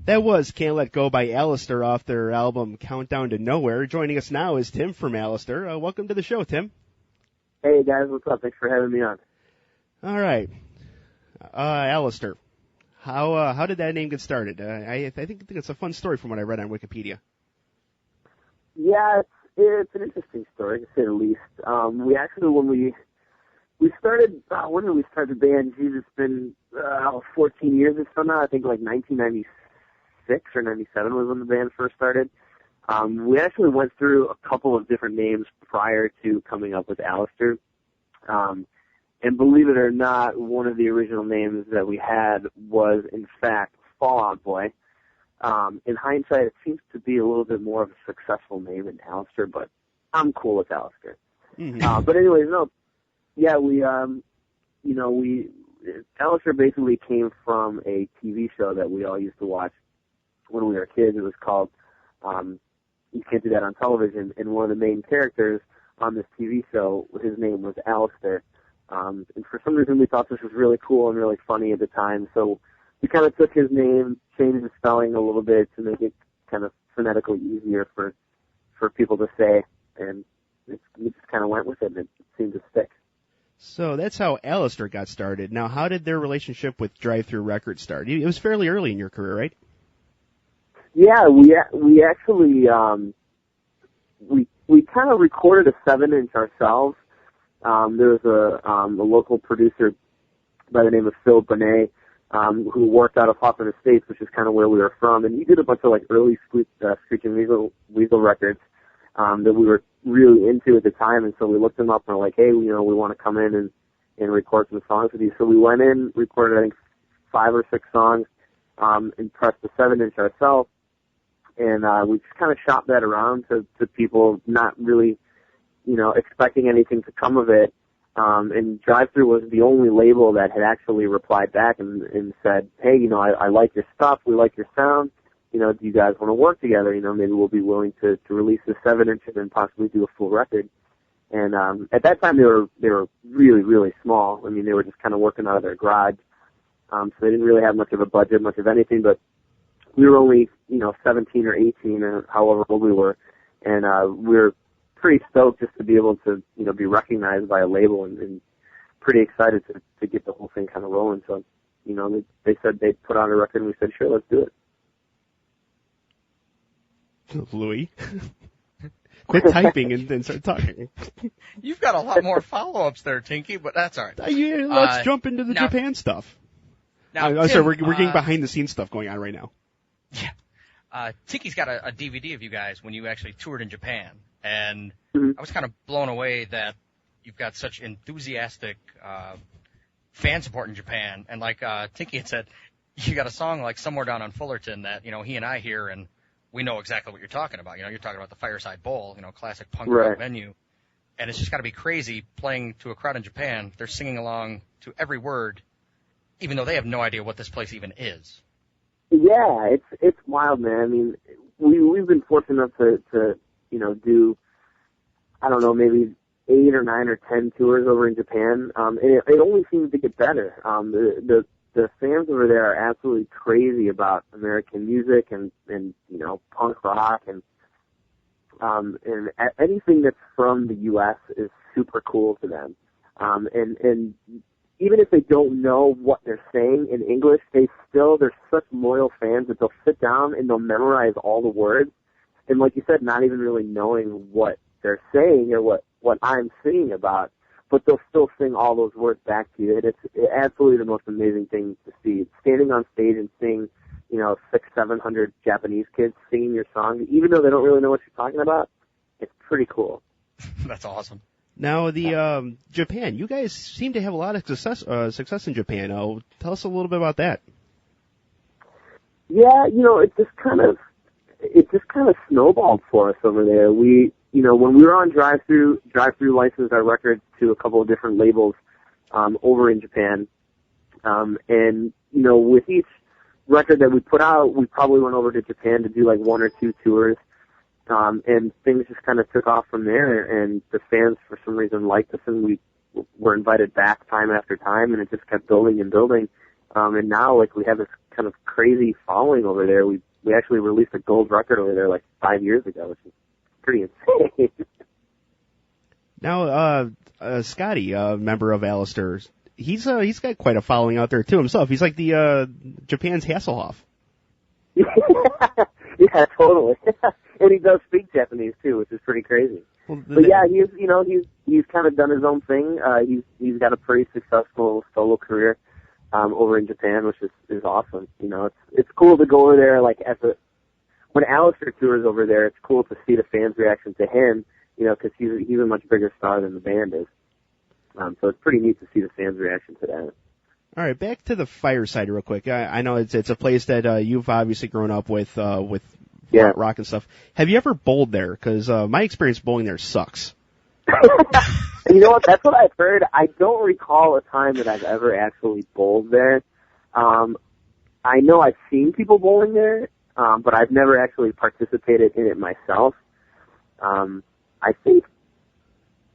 That was Can't Let Go by Allister off their album Countdown to Nowhere. Joining us now is Tim from Allister. Welcome to the show, Tim. Hey, guys. What's up? Thanks for having me on. All right. Allister, how did that name get started? I think it's a fun story from what I read on Wikipedia. Yeah, it's an interesting story, to say the least. We actually, when we started, when did we start the band? Geez, it's been 14 years or so now. I think like 1996 or 97 was when the band first started. We actually went through a couple of different names prior to coming up with Allister. And believe it or not, one of the original names that we had was, in fact, Fall Out Boy. In hindsight, it seems to be a little bit more of a successful name than Allister, but I'm cool with Allister. Mm-hmm. But anyways, no. Yeah, Allister basically came from a TV show that we all used to watch when we were kids. It was called You Can't Do That on Television, and one of the main characters on this TV show, his name was Allister. And for some reason we thought this was really cool and really funny at the time, so we kind of took his name, changed the spelling a little bit to make it kind of phonetically easier for people to say, and we just kind of went with it, and it seemed to stick. So that's how Allister got started. Now, how did their relationship with Drive-Thru Records start? It was fairly early in your career, right? Yeah, we actually we kind of recorded a 7-inch ourselves. There was a local producer by the name of Phil Bonet, who worked out of Hoffman Estates, which is kind of where we were from, and he did a bunch of like early Screeching Weasel records that we were really into at the time, and so we looked him up and were like, hey, we want to come in and record some songs with you. So we went in, recorded I think 5 or 6 songs, and pressed the 7-inch ourselves, and we just kind of shopped that around to people, not really expecting anything to come of it. And Drive-Thru was the only label that had actually replied back and said, hey, I like your stuff, we like your sound, do you guys want to work together? Maybe we'll be willing to release the 7-inch and then possibly do a full record. And at that time they were really, really small. I mean, they were just kind of working out of their garage. So they didn't really have much of a budget, much of anything, but we were only, 17 or 18 or however old we were. And we were pretty stoked just to be able to, be recognized by a label and pretty excited to get the whole thing kind of rolling. So, they said they'd put on a record and we said, sure, let's do it. Louis, quit typing and then start talking. You've got a lot more follow-ups there, Tinky, but that's all right. Let's jump into the Japan stuff. Now, sorry, we're getting behind-the-scenes stuff going on right now. Yeah. Tinky's got a DVD of you guys when you actually toured in Japan, and Mm-hmm. I was kind of blown away that you've got such enthusiastic fan support in Japan. And like Tinky had said, you got a song like Somewhere Down on Fullerton that, he and I hear, and we know exactly what you're talking about. You're talking about the Fireside Bowl, classic punk rock venue. And it's just got to be crazy playing to a crowd in Japan. They're singing along to every word, even though they have no idea what this place even is. Yeah, it's wild, man. I mean, we've been fortunate enough to do, I don't know, maybe 8 or 9 or 10 tours over in Japan. And it only seems to get better. The fans over there are absolutely crazy about American music and punk rock and anything that's from the U.S. is super cool to them. And even if they don't know what they're saying in English, they're such loyal fans that they'll sit down and they'll memorize all the words. And like you said, not even really knowing what they're saying or what I'm singing about, but they'll still sing all those words back to you. And it's absolutely the most amazing thing to see. Standing on stage and seeing, 600-700 Japanese kids singing your song, even though they don't really know what you're talking about, it's pretty cool. That's awesome. Now, the Japan, you guys seem to have a lot of success in Japan. Tell us a little bit about that. Yeah, it just kind of snowballed for us over there. We, when we were on Drive-Thru licensed our records to a couple of different labels over in Japan. And with each record that we put out, we probably went over to Japan to do like 1 or 2 tours. And things just kind of took off from there, and the fans, for some reason, liked us, and we were invited back time after time, and it just kept building and building. And now, like, we have this kind of crazy following over there. We actually released a gold record over there like 5 years ago, which is pretty insane. Now, Scotty, a member of Allister, he's got quite a following out there too himself. He's like the Japan's Hasselhoff. Yeah, totally. And he does speak Japanese too, which is pretty crazy. Well, but yeah, he's kind of done his own thing. He's got a pretty successful solo career over in Japan, which is awesome. You know, it's cool to go over there like when Allister tours over there. It's cool to see the fans' reaction to him. You know, because he's a much bigger star than the band is. So it's pretty neat to see the fans' reaction to that. All right, back to the Fireside real quick. I know it's a place that you've obviously grown up with rock and stuff. Have you ever bowled there? Because my experience bowling there sucks. You know what? That's what I've heard. I don't recall a time that I've ever actually bowled there. I know I've seen people bowling there, but I've never actually participated in it myself.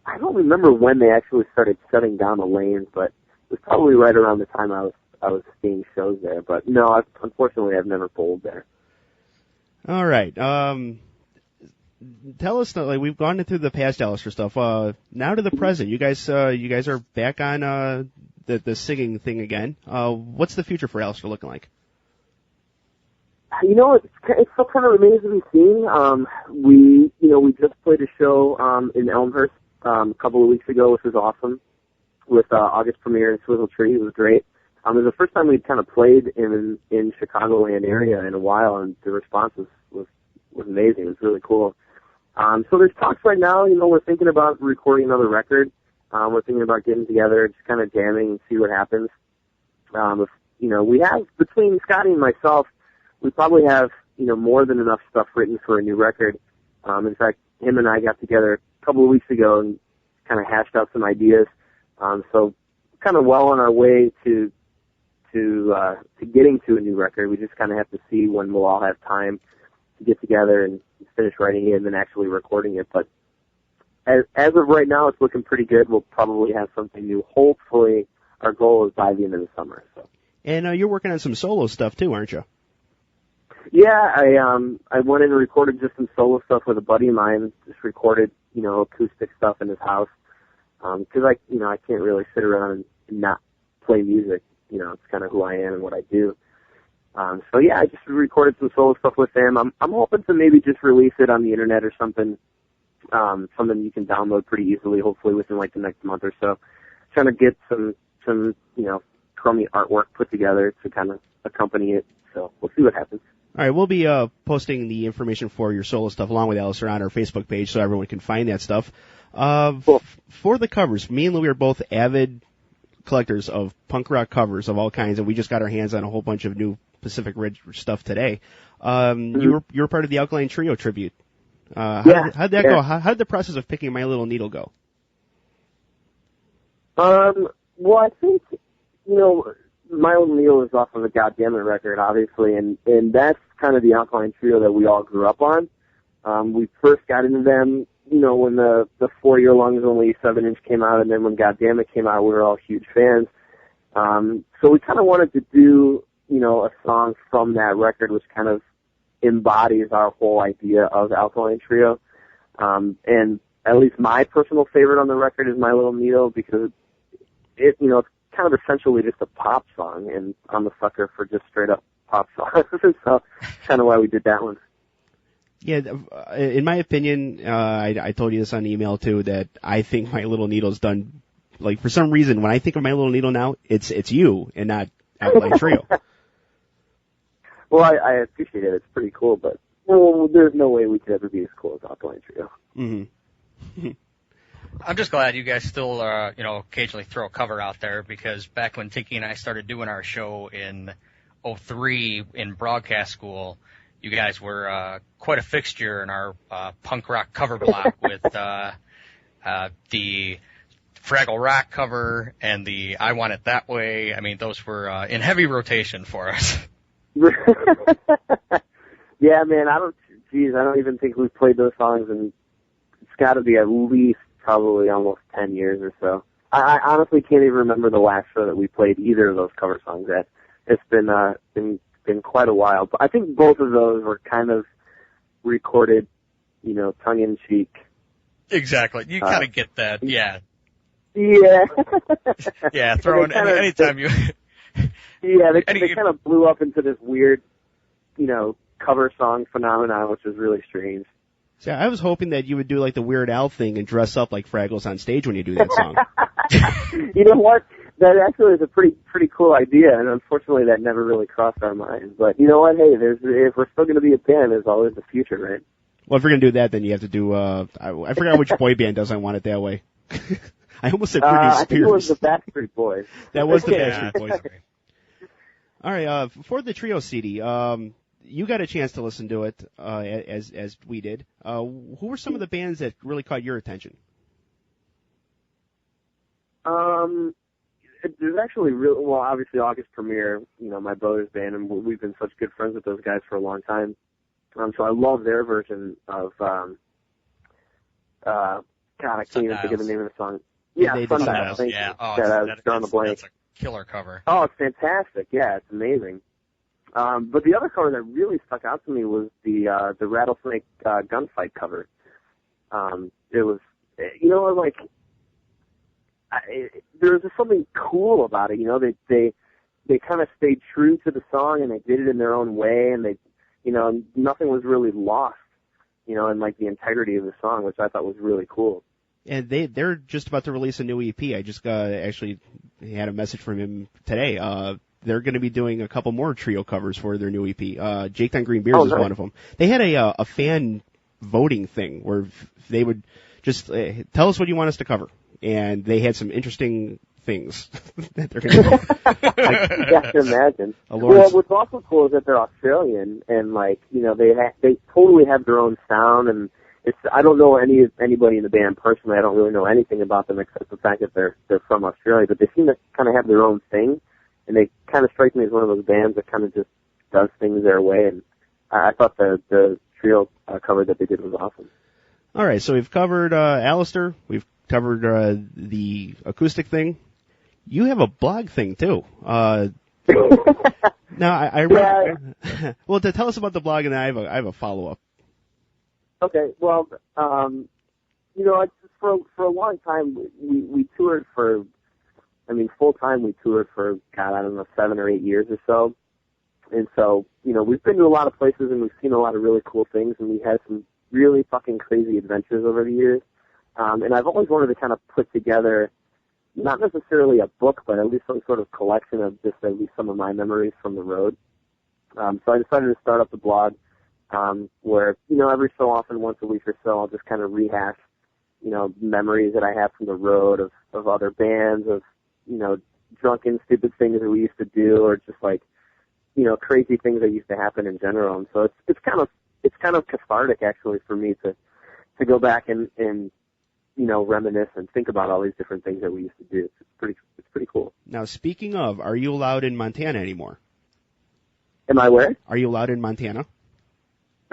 I don't remember when they actually started shutting down the lanes, but it was probably right around the time I was seeing shows there. But no, unfortunately, I've never bowled there. All right. Tell us, like, we've gone through the past Allister stuff. Now to the present. You guys are back on the singing thing again. What's the future for Allister looking like? You know, it still kind of remains to be seen. We just played a show in Elmhurst a couple of weeks ago, which was awesome, with August premiere in Swizzle Tree. It was great. It was the first time we'd kind of played in Chicagoland area in a while, and the response was amazing. It was really cool. So there's talks right now. You know, we're thinking about recording another record. We're thinking about getting together, just kind of jamming and see what happens. We have, between Scotty and myself, we probably have, more than enough stuff written for a new record. In fact, him and I got together a couple of weeks ago and kind of hashed out some ideas. So kind of well on our way to getting to a new record. We just kind of have to see when we'll all have time to get together and finish writing it and then actually recording it. But as of right now, it's looking pretty good. We'll probably have something new. Hopefully, our goal is by the end of the summer. So. And you're working on some solo stuff too, aren't you? Yeah, I went in and recorded just some solo stuff with a buddy of mine. Just recorded, acoustic stuff in his house. Because I can't really sit around and not play music. It's kind of who I am and what I do. So yeah, I just recorded some solo stuff with him. I'm hoping to maybe just release it on the internet or something. Something you can download pretty easily, hopefully within like the next month or so. Trying to get some crummy artwork put together to kind of accompany it. So we'll see what happens. All right, we'll be posting the information for your solo stuff along with Allister on our Facebook page so everyone can find that stuff. Cool. For the covers, me and Louie are both avid collectors of punk rock covers of all kinds, and we just got our hands on a whole bunch of new Pacific Ridge stuff today. You were part of the Alkaline Trio tribute. How did that go? How did the process of picking My Little Needle go? Well, I think, My Little Needle is off of a Goddammit record, obviously, and that's kind of the Alkaline Trio that we all grew up on. We first got into them, when the 4 Year Lungs Only 7-inch came out, and then when Goddammit came out, we were all huge fans. So we kind of wanted to do, a song from that record, which kind of embodies our whole idea of Alkaline Trio. And at least my personal favorite on the record is My Little Needle, because it's kind of essentially just a pop song, and I'm a sucker for just straight up pop songs. So that's kind of why we did that one. Yeah, in my opinion, I told you this on email too, that I think My Little Needle's done, like, for some reason, when I think of My Little Needle now, it's you and not Alkaline Trio. Well, I appreciate it. It's pretty cool, but there's no way we could ever be as cool as Alkaline Trio. Mm-hmm. I'm just glad you guys still, occasionally throw a cover out there, because back when Tiki and I started doing our show in 2003 in broadcast school, you guys were quite a fixture in our punk rock cover block with the Fraggle Rock cover and the I Want It That Way. I mean, those were in heavy rotation for us. Yeah, man, I don't even think we've played those songs, and it's got to be at least probably almost 10 years or so. I honestly can't even remember the last show that we played either of those cover songs at. it's been quite a while. But I think both of those were kind of recorded, tongue in cheek. Exactly. You kind of get that. Yeah. Yeah. Yeah. Throwing anytime you. Yeah, they kind of blew up into this weird, cover song phenomenon, which is really strange. See, I was hoping that you would do like the Weird Al thing and dress up like Fraggles on stage when you do that song. You know what? That actually is a pretty cool idea, and unfortunately that never really crossed our minds. But you know what? Hey, if we're still going to be a band, there's always the future, right? Well, if we're going to do that, then you have to do, I forgot which boy band doesn't want it that way. I almost said Britney Spears. I think it was the Backstreet Boys. That was the Backstreet Boys. All right, for the Trio CD, you got a chance to listen to it, as we did. Who were some of the bands that really caught your attention? There's actually obviously August Premiere, my brother's band, and we've been such good friends with those guys for a long time. So I love their version of, God, I can't even think of the name of the song. Yeah, Sundials. Yeah, I was drawing a blank. That's a killer cover. Oh, it's fantastic. Yeah, it's amazing. But the other cover that really stuck out to me was the Rattlesnake Gunfight cover. It was, there was just something cool about it. They kind of stayed true to the song and they did it in their own way, and they, nothing was really lost, in like the integrity of the song, which I thought was really cool. And they're just about to release a new EP. I just actually had a message from him today. They're going to be doing a couple more Trio covers for their new EP. Jake on Green Beers is one of them. They had a fan voting thing where they would just tell us what you want us to cover, and they had some interesting things that they're going to do. I can imagine. Well, what's also cool is that they're Australian, and they totally have their own sound, and I don't know anybody in the band personally. I don't really know anything about them except the fact that they're from Australia, but they seem to kind of have their own thing, and they kind of strike me as one of those bands that kind of just does things their way, and I thought the Trio cover that they did was awesome. All right, so we've covered Allister, we've covered the acoustic thing. You have a blog thing too. Now I read. Well, to tell us about the blog, and then I have a follow up. Okay, well, for a long time we toured for, full time we toured for, God, I don't know, 7 or 8 years or so. And so, we've been to a lot of places and we've seen a lot of really cool things, and we had some really fucking crazy adventures over the years. And I've always wanted to kind of put together, not necessarily a book, but at least some sort of collection of just at least some of my memories from the road. So I decided to start up the blog, where, every so often, once a week or so, I'll just kind of rehash, memories that I have from the road of other bands, of, drunken, stupid things that we used to do, or just like, crazy things that used to happen in general. And so it's kind of cathartic actually for me to go back and reminisce and think about all these different things that we used to do. It's pretty cool. Now, speaking of, are you allowed in Montana anymore? Am I where? Are you allowed in Montana?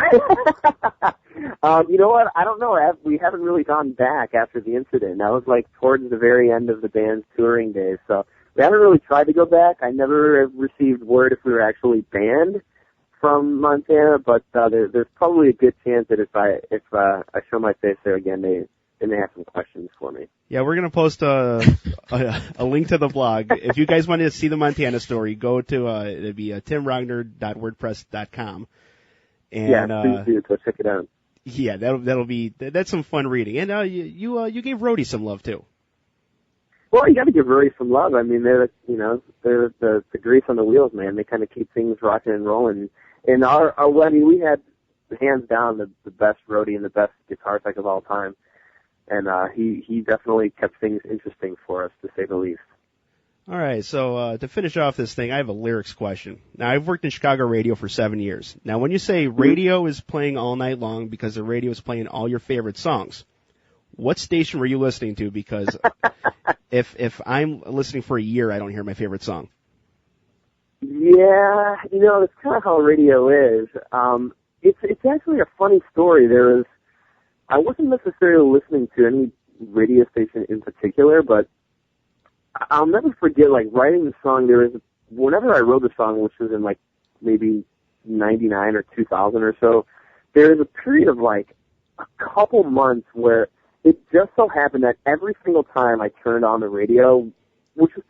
You know what? I don't know. We haven't really gone back after the incident. That was like towards the very end of the band's touring days, so we haven't really tried to go back. I never received word if we were actually banned from Montana, but there's probably a good chance that if I show my face there again, they may have some questions for me. Yeah, we're gonna post a link to the blog. If you guys want to see the Montana story, go to it'd be timrogner.wordpress.com. And, yeah, please do. Go check it out. Yeah, that's some fun reading. And you gave Rhodey some love too. Well, you got to give Rhodey some love. They're the grease on the wheels, man. They kind of keep things rocking and rolling. And we had hands down the best Rhodey and the best guitar tech of all time. And he definitely kept things interesting for us, to say the least. All right, so to finish off this thing, I have a lyrics question. Now, I've worked in Chicago radio for 7 years. Now, when you say radio is playing all night long because the radio is playing all your favorite songs, what station were you listening to? Because if I'm listening for a year, I don't hear my favorite song. Yeah, that's kind of how radio is. It's actually a funny story. I wasn't necessarily listening to any radio station in particular, but I'll never forget, like, writing the song. There was whenever I wrote the song, which was in like maybe 99 or 2000 or so, there was a period of like a couple months where it just so happened that every single time I turned on the radio, which was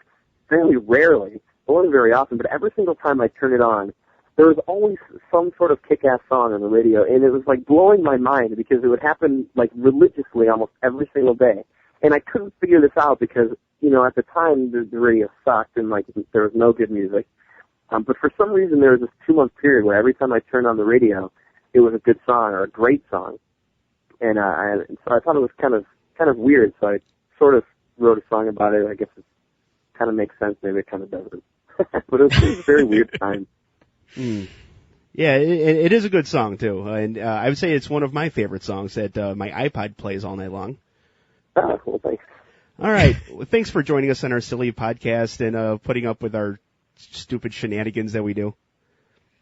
fairly rarely, it wasn't very often, but every single time I turned it on, there was always some sort of kick-ass song on the radio, and it was like blowing my mind because it would happen like religiously almost every single day. And I couldn't figure this out because, you know, at the time the radio sucked and like there was no good music. But for some reason there was this 2-month period where every time I turned on the radio, it was a good song or a great song. And so I thought it was kind of weird. So I sort of wrote a song about it. I guess it kind of makes sense. Maybe it kind of doesn't. But it was a very weird time. Yeah, it is a good song too, and I would say it's one of my favorite songs that my iPod plays all night long. Oh, well, thanks. All right, well, thanks for joining us on our silly podcast and putting up with our stupid shenanigans that we do.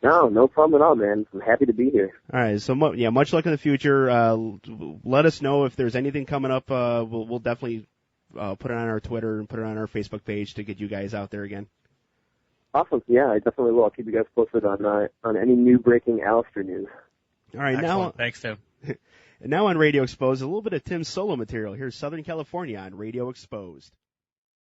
No problem at all, man. I'm happy to be here. All right, so much luck in the future. Let us know if there's anything coming up. We'll definitely put it on our Twitter and put it on our Facebook page to get you guys out there again. Awesome. Yeah, I definitely will. I'll keep you guys posted on any new breaking Allister news. All right, Excellent. Thanks, Tim. And now on Radio Exposed, a little bit of Tim's solo material. Here's Southern California on Radio Exposed.